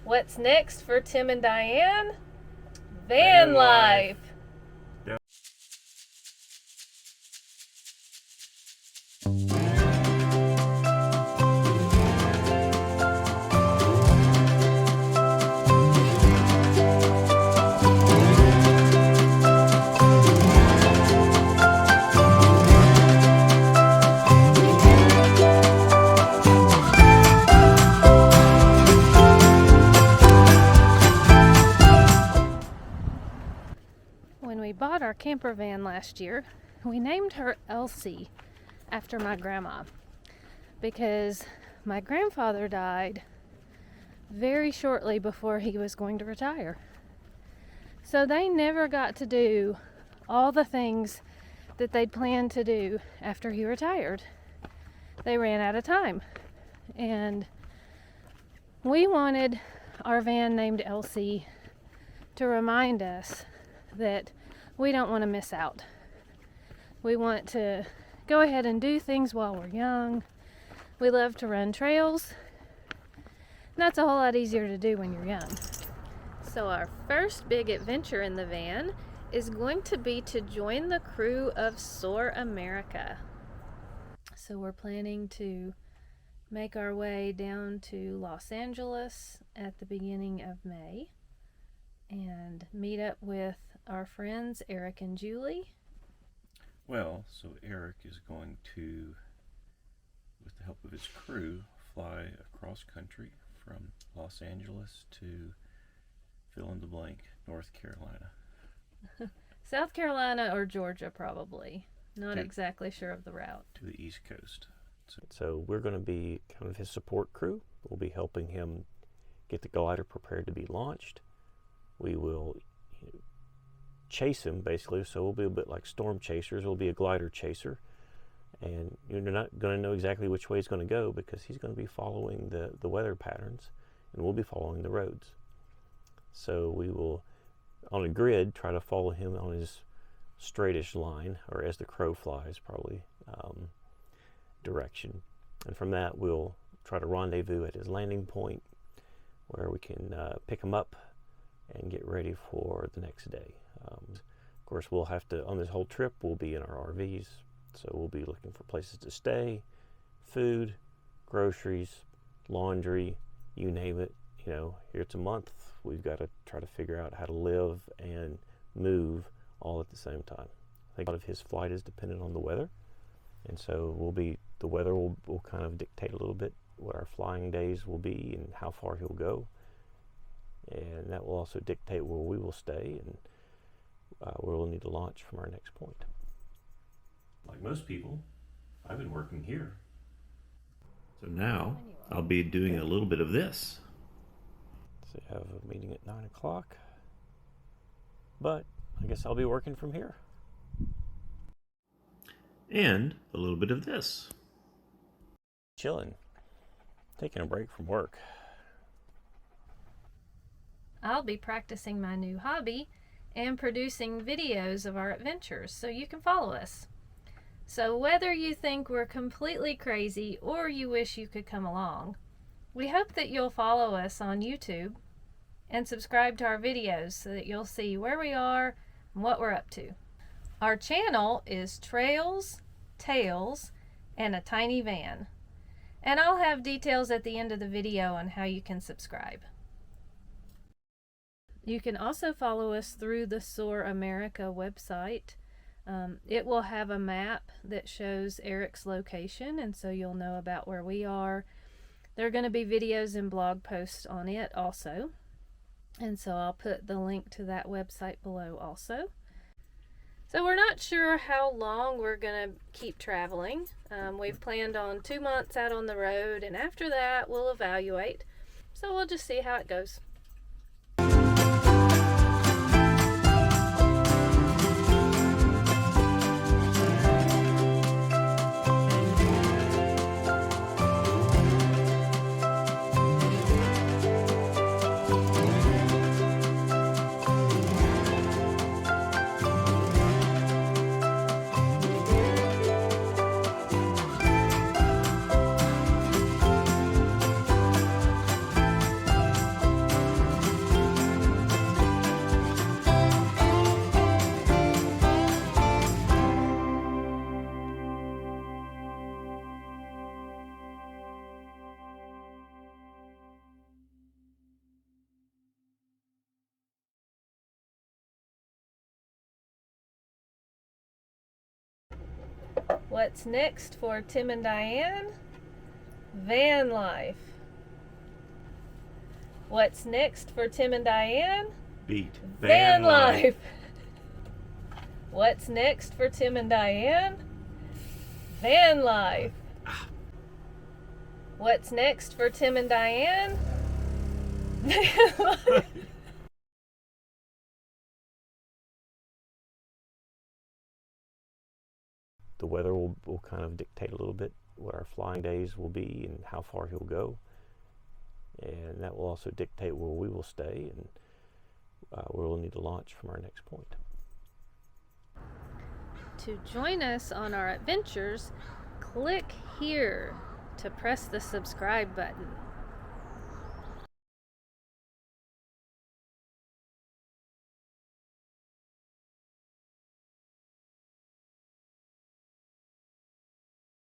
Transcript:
What's next for Tim and Diane? Van life. When we bought our camper van last year, we named her Elsie after my grandma because my grandfather died very shortly before he was going to retire. So they never got to do all the things that they'd planned to do after he retired. They ran out of time. And we wanted our van named Elsie to remind us that we don't want to miss out. We want to go ahead and do things while we're young. We love to run trails. And that's a whole lot easier to do when you're young. So our first big adventure in the van is going to be to join the crew of Soar America. So we're planning to make our way down to Los Angeles at the beginning of May and meet up with our friends Eric and Julie. Well, so Eric is going to, with the help of his crew, fly across country from Los Angeles to fill in the blank, North Carolina. South Carolina or Georgia, probably. Not exactly sure of the route. To the East Coast. So we're going to be kind of his support crew. We'll be helping him get the glider prepared to be launched. We will chase him, basically, so we'll be a bit like storm chasers. We'll be a glider chaser, and you're not going to know exactly which way he's going to go because he's going to be following the weather patterns, and we'll be following the roads. So we will, on a grid, try to follow him on his straightish line, or as the crow flies, probably, direction. And from that, we'll try to rendezvous at his landing point where we can pick him up and get ready for the next day. Of course, we'll have to, on this whole trip, we'll be in our RVs, so we'll be looking for places to stay, food, groceries, laundry, you name it. You know, here it's a month, we've got to try to figure out how to live and move all at the same time. I think a lot of his flight is dependent on the weather, and so the weather will kind of dictate a little bit what our flying days will be and how far he'll go. And that will also dictate where we will stay and where we'll need to launch from our next point. Like most people, I've been working here. So now I'll be doing a little bit of this. So I have a meeting at 9 o'clock, but I guess I'll be working from here. And a little bit of this. Chilling, taking a break from work. I'll be practicing my new hobby and producing videos of our adventures so you can follow us. So whether you think we're completely crazy or you wish you could come along, we hope that you'll follow us on YouTube and subscribe to our videos so that you'll see where we are and what we're up to. Our channel is Trails, Tales, and a Tiny Van. And I'll have details at the end of the video on how you can subscribe. You can also follow us through the Soar America website. It will have a map that shows Eric's location, and so you'll know about where we are. There are going to be videos and blog posts on it also, and so I'll put the link to that website below also. So we're not sure how long we're going to keep traveling. We've planned on 2 months out on the road, and after that we'll evaluate. So we'll just see how it goes. What's next for Tim and Diane? Van life. What's next for Tim and Diane? Beat. Van life. What's next for Tim and Diane? Van life. What's next for Tim and Diane? Van life. The weather will kind of dictate a little bit what our flying days will be and how far he'll go. And that will also dictate where we will stay and where we'll need to launch from our next point. To join us on our adventures, click here to press the subscribe button.